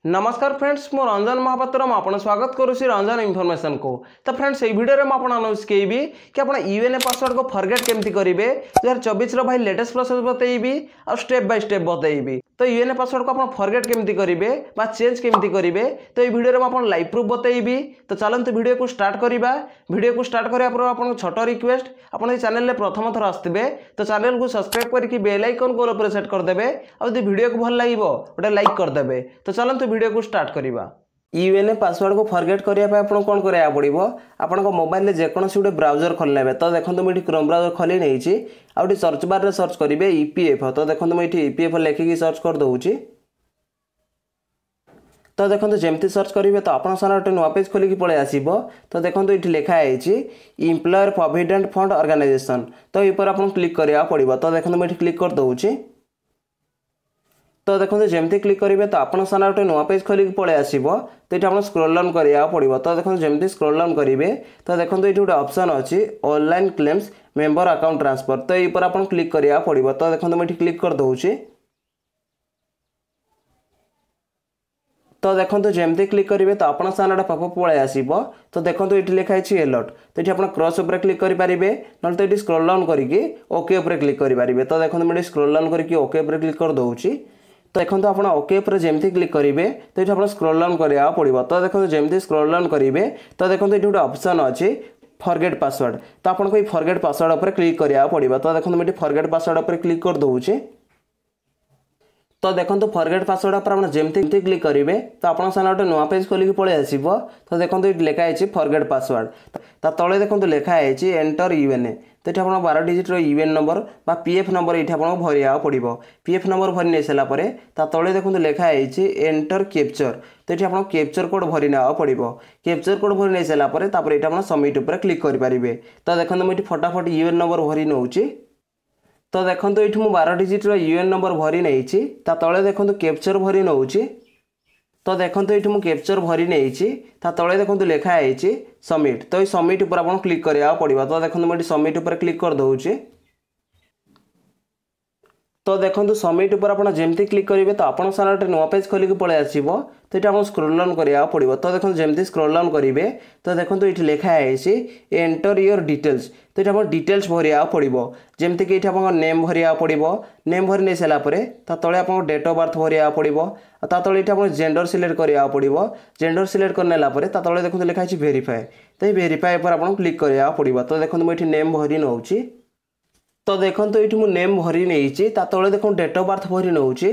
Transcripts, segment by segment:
नमस्कार फ्रेंड्स मो रंजन महापात्र आपण स्वागत करुँच रंजन इनफॉरमेशन को। तो फ्रेंड्स ये वीडियो में आपको अनाउंस करी कि आप यूएनए पासवर्ड को फॉरगेट केमती करेंगे 2024 भाई लेटेस्ट प्रोसेस बतेबी और स्टेप बाय स्टेप बतेबी। तो यूएनए पासवर्ड को आप फॉरगेट केमती करेंगे बा चेंज केमती करेंगे तो ये वीडियो में आपको लाइव प्रूफ बतेबी। तो चलते वीडियो को स्टार्ट करवा। वीडियो को स्टार्ट करने आप छोट रिक्वेस्ट आप चैनल प्रथम थर आसते तो चैनल को सब्सक्राइब करके बेल आइकन को ऊपर सेट करदे और वीडियो को भल लगे गोटे लाइक करदे। तो चलते वीडियो को स्टार्ट करवा। यूएनए पासवर्ड को फॉरगेट करने आपको कौन कराया पड़ो आपण मोबाइल में जेकोसी गोटे ब्राउजर खोलने तो देखो मुझे क्रोम ब्राउजर खोली नहीं आउट सर्च बार में सर्च करेंगे ईपीएफओ। तो देखो मुझे ईपीएफओ लिखिकी सर्च कर दूची। तो देखो जमती सर्च करेंगे तो आप गोटे नुआ पेज खोलिकी पलि आसो। तो देखो ये लिखाई एम्प्लॉयर प्रोविडेंट फंड ऑर्गेनाइजेशन। तो ये आपको क्लिक करा पड़ो। तो देखो मुझे क्लिक कर दूची। तो देखो जमती क्लिक करेंगे तो आप गोटे नुआ पेज खोलिकी पलि आसो। तो ये आप स्क्रॉल डाउन करा पड़ो। तो देखो जमती स्क्रॉल डाउन करेंगे तो देखो ये गोटे ऑप्शन अच्छी online claims member account transfer. तो ये आप क्लिक करा पड़ो। तो देखो मुझे क्लिक कर दूची। तो देखो जमती क्लिक करेंगे तो आप सामने पॉपअप पलि आसो। तो देखो ये लिखाई अलर्ट। तो ये आप क्रॉस उपर क्लिक करेंगे ना तो ये स्क्रॉल डाउन करके ओके उपर क्लिक करेंगे। तो देखो मुझे स्क्रॉल डाउन करके ओके उपर क्लिक कर दूची। तो देखो आप ओके पर जमती क्लिक करेंगे तो ये आप स्क्रॉल डाउन करा पड़ो। तो देखो जमती स्क्रॉल डाउन करेंगे तो देखो ये गोटे ऑप्शन अच्छी फॉरगेट पासवर्ड। तो आपको ये फॉरगेट पासवर्ड उपर क्लिक करा पड़ो। तो देखो मुझे फॉरगेट पासवर्ड उपर क्लिक कर दूची। तो देखो फॉरगेट पासवर्ड पर जमती क्लिक करेंगे तो आप गोटे नुआ पेज खोलिकी पलि आसो। तो देखो ये लिखाई फॉरगेट पासवर्ड। तो तले देखो लिखाई एंटर यूएनए। तो ये आप 12 डिजिट यूएन नंबर बा पीएफ नंबर ये आपको भरिया पड़ो। पीएफ नंबर भरी नहीं सारापर तले देखो लिखाई एंटर कैप्चर। तो ये आप कैप्चर कोड भरी ना पड़ो। कैप्चर कोड भरी नहीं सारापर ये आप सबमिट उपर क्लिक करेंगे। तो देखो मुझे फटाफट यूएन नंबर भरी नौची। तो देखो ये 12 डिजिट यूएन नंबर भरी नहीं तले देखो कैप्चर भरी नौची। तो देखो ये मुझे कैप्चर भरी नहीं तले देखो लिखाई सबमिट। तो ये सबमिट उपर आप क्लिक करा पड़ो। तो देखो मुझे सबमिट उपर क्लिक कर दूची। तो देखो सबमिट उपर आप जमती क्लिक करेंगे तो आप गोटे नुआ पेज खोलिकी पलि आसो। तो ये आप स्क्रॉल डाउन करा पड़ो। तो देखो जमती स्क्रॉल डाउन करेंगे तो देखो ये लिखाई एंटर योर डिटेल्स। तो ये आप डिटेल्स भरिया पड़ो जमती कि ये आप नेम भरिया पड़ो। नेम भरी नहीं सारापर तले आप डेट ऑफ बर्थ भरिया पड़ो। तले ये आप जेंडर सिलेक्ट करा पड़ो। जेंडर सिलेक्ट करनेलापर तले देखो लिखाई वेरीफाए। तो ये वेरीफाए पर आप क्लिक करा पड़ो। तो देखो मुझे नेम भरी नौची। तो देखो ये मुझे नेम भरी नहीं तले देखो डेट ऑफ बर्थ भरी नौची।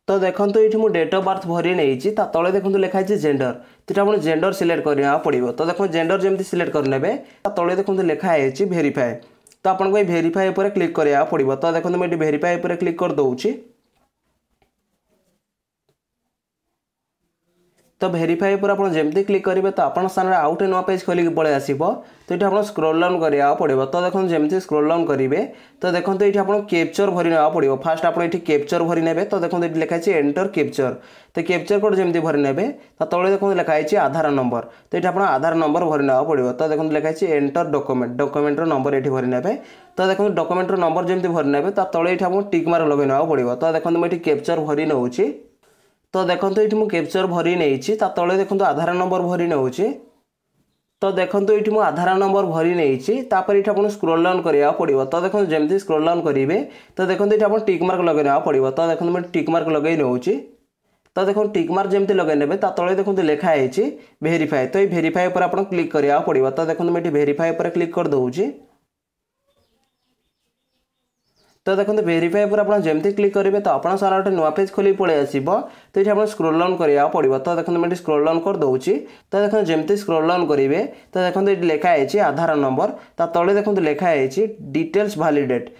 तो देखो ये मुझे डेट ऑफ बर्थ भरी नहीं तले देखो लिखाई जेंडर। तो आप जेंडर सिलेक्ट करा पड़ो। तो देखो जेंडर जमती सिलेक्ट करने तले देखो लिखाई वेरीफाए। तो आपको ये वेरीफाए उपर क्लिक करा पड़ो। तो देखो मुझे वेरीफाए उपर क्लिक कर दूची। तो वेरीफाई पर आप जमती क्लिक करेंगे तो आप सामने आउटे नुआ पेज खोलिकी पलि आसो। तो ये आप स्क्रॉल डाउन करा पड़ो। तो देखो जमती स्क्रॉल डाउन करेंगे तो देखो ये आप कैप्चर भरी ना पड़ो। फास्ट आप कैप्चर भरी ने तो देखो ये लिखाई एंटर कैप्चर। तो कैप्चर कोड जमती भरी ने तो तले देखो लिखाई आधार नंबर। तो ये आप आधार नंबर भरी ना पड़ो। तो देखो लिखाई एंटर डॉक्यूमेंट। डॉक्यूमेंट नंबर ये भरी ने तो देखो डॉक्यूमेंट नंबर जमती भरी ने तो तले ये आपको टिक मार्क लगे ना पड़ो। तो देखो मुझे कैप्चर भरी नौची। तो देखो ये मुझे कैप्चर भरी नहीं तले देखो आधार नंबर भरी नौची। तो देखो ये मुझे आधार नंबर भरी नहीं तापर ये आपको स्क्रॉल डाउन करा पड़ो। तो देखो जमती स्क्रॉल डाउन करेंगे तो देखो ये आप टिक मार्क लगे पड़ो। तो देखो मुझे टिक मार्क लगे नौची। तो देखो टिक मार्क जमती लगे ने तले देखो लिखाई वेरीफाए। तो ये वेरीफाए पर आप क्लिक करा पड़ो। तो देखो मुझे वेरीफाए पर क्लिक कर दूची। तो देखो वेरीफाई पर आप जमती क्लिक करेंगे तो आप सारा गोटे नुआ पेज खोली पलि आसो। तो ये आप स्क्रॉल डाउन करा पड़ो। तो देखो मुझे स्क्रॉल डाउन कर दूची। तो देखो जमती स्क्रॉल डाउन करेंगे तो देखो ये लिखाई आधार नंबर तले देखो लिखाई डिटेल्स वैलिडेट।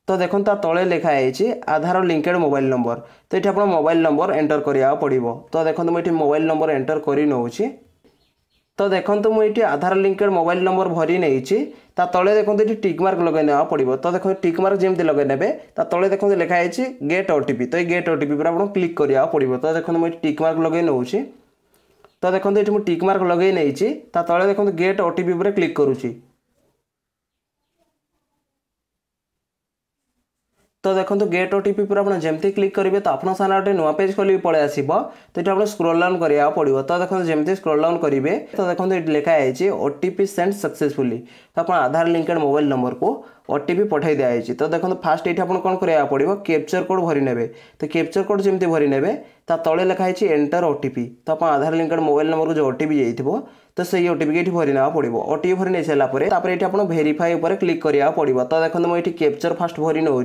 तो देखो तले लिखाई आधार लिंकेड मोबाइल नंबर। तो ये आप मोबाइल नंबर एंटर करा पड़ो। तो देखो मुझे मोबाइल नंबर एंटर कर नौची। तो देखो मुझे आधार लिंकेड मोबाइल नंबर भरी नहीं तले देखो ये टिक मार्क लगे ना पड़ो। तो देखो टिक मार्क जमती लगे ने तले देखो लिखाई गेट ओटीपी। तो ये गेट ओटीपी पर आप क्लिक करा पड़ो। तो देखो मुझे टिक मार्क लगे नौची। तो देखो ये मुझे टिक मार्क लगे नहीं तले देखो गेट ओटीपी पर क्लिक करुँची। तो देखो गेट ओटीपी पर आप जमती क्लिक करेंगे तो आपन सामने गोटे नुआ पेज खोल पलि आसब। तो ये आप स्क्रोल डाउन करा पड़ो। तो देखो जमती स्क्रोल डाउन करेंगे तो देखो ये लिखाई ओटीपी सेंड सक्सेसफुली। तो आप आधार लिंकेड मोबाइल नंबर को ओटीपी पठाई दिखाई। तो देखो फास्ट ये आपको कौन करा पड़ो कैप्चर कोड भरी ने। तो कैप्चर कोड जमी भरी ने तले लिखाई एंटर ओटीपी। तो आप आधार लिंकेड मोबाइल नंबर को जो ओटीपी जाइए तो सही ओटीपी ये भरी ना पड़ो। ओटीपी भरी नहीं सारापर ये आप भेरीफाई उपर क्लिक करा पड़ो। तो देखो मुझे कैप्चर फास्ट भरी नौ।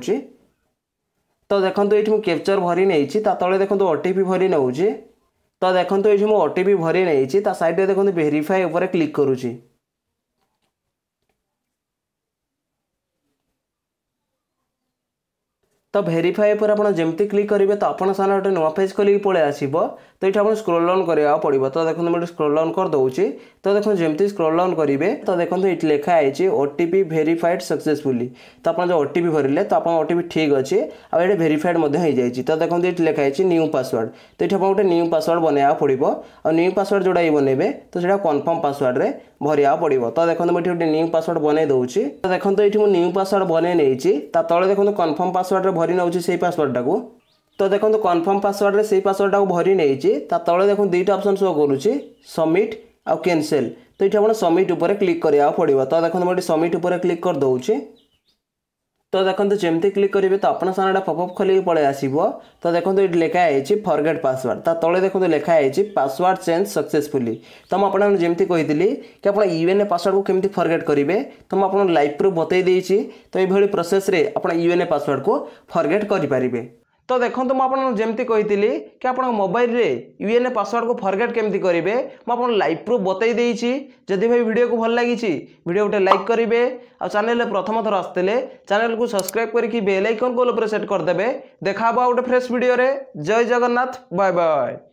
तो देखो ये मुझे कैप्चर भरी नहीं तले देखो ओटीपी भरी नौ। तो देखो ये मुझे ओटीपी भरी नहीं सैड्रे देखो भेरीफाई उपर क्लिक करुँची। तो भेरीफाई पर आप जमती क्लिक करेंगे तो आपन सामने गोटे नुआ पेज खोल पलि आसब। तो ये आप स्क्रोल डाउन करा पड़ो। तो देखो मुझे स्क्रोल डाउन कर दूसरी। तो देखो जमती स्क्रोल डाउन करेंगे तो देखो ये लिखाई ओटीपी भेरीफाइड सक्सेसफुली। तो आप जो ओटीपी भरले तो आप ओटीपी ठीक अच्छे आए भेरीफाइड हो जाए। तो देखो ये लिखाई न्यू पासवर्ड। तो ये आप गोटे न्यू पासवर्ड बनवा पड़ो। और न्यू पासवर्ड जोड़ा बनइबे तो सीटा कन्फर्म पासवर्ड रे भरिया पड़ो। तो देखो मुझे गोटे न्यू पासवर्ड बनई दूसरी। तो देखो ये मुझे न्यू पासवर्ड बनई नहीं तले देखो कन्फर्म पासवर्ड रे भरी नौ से पासवर्ड टाक। तो देखो कन्फर्म पासवर्ड रे से पासवर्ड टाक भरी नहीं तले देखो दुईटा ऑप्शन शो करुँची सबमिट आउ कैंसिल। तो ये आप सबमिट उपर क्लिक करा पड़ो। तो देखो मुझे सबमिट उपर क्लिक कर दूसरी। तो देखो जमती क्लिक करेंगे तो आपन सामने पॉपअप खोल पलि आसब। तो देखो ये लिखाई फॉरगेट पासवर्ड। तले देखो लिखाई पासवर्ड चेंज सक्सेसफुली। तो मुझे जमती कही कि आप यूएनए पासवर्ड को केमती फॉरगेट करेंगे तो मुझे आपको लाइव प्रूफ बतई देछि। तो ये प्रोसेस रे आप यूएनए पासवर्ड को फॉरगेट करेंगे। तो देखो मुझे जमती कही कि आप मोबाइल रे यूएनए पासवर्ड को फॉरगेट केमती करेंगे मुझे लाइव प्रूफ बतई देछि। जदि भाई वीडियो को भल लगी वीडियो गोटे लाइक करेंगे और चैनल प्रथम थर आसते चैनल को सब्सक्राइब करके बेल आइकन को सेट करदे। देखा गोटे फ्रेश वीडियो रे। जय जगन्नाथ। Bye bye.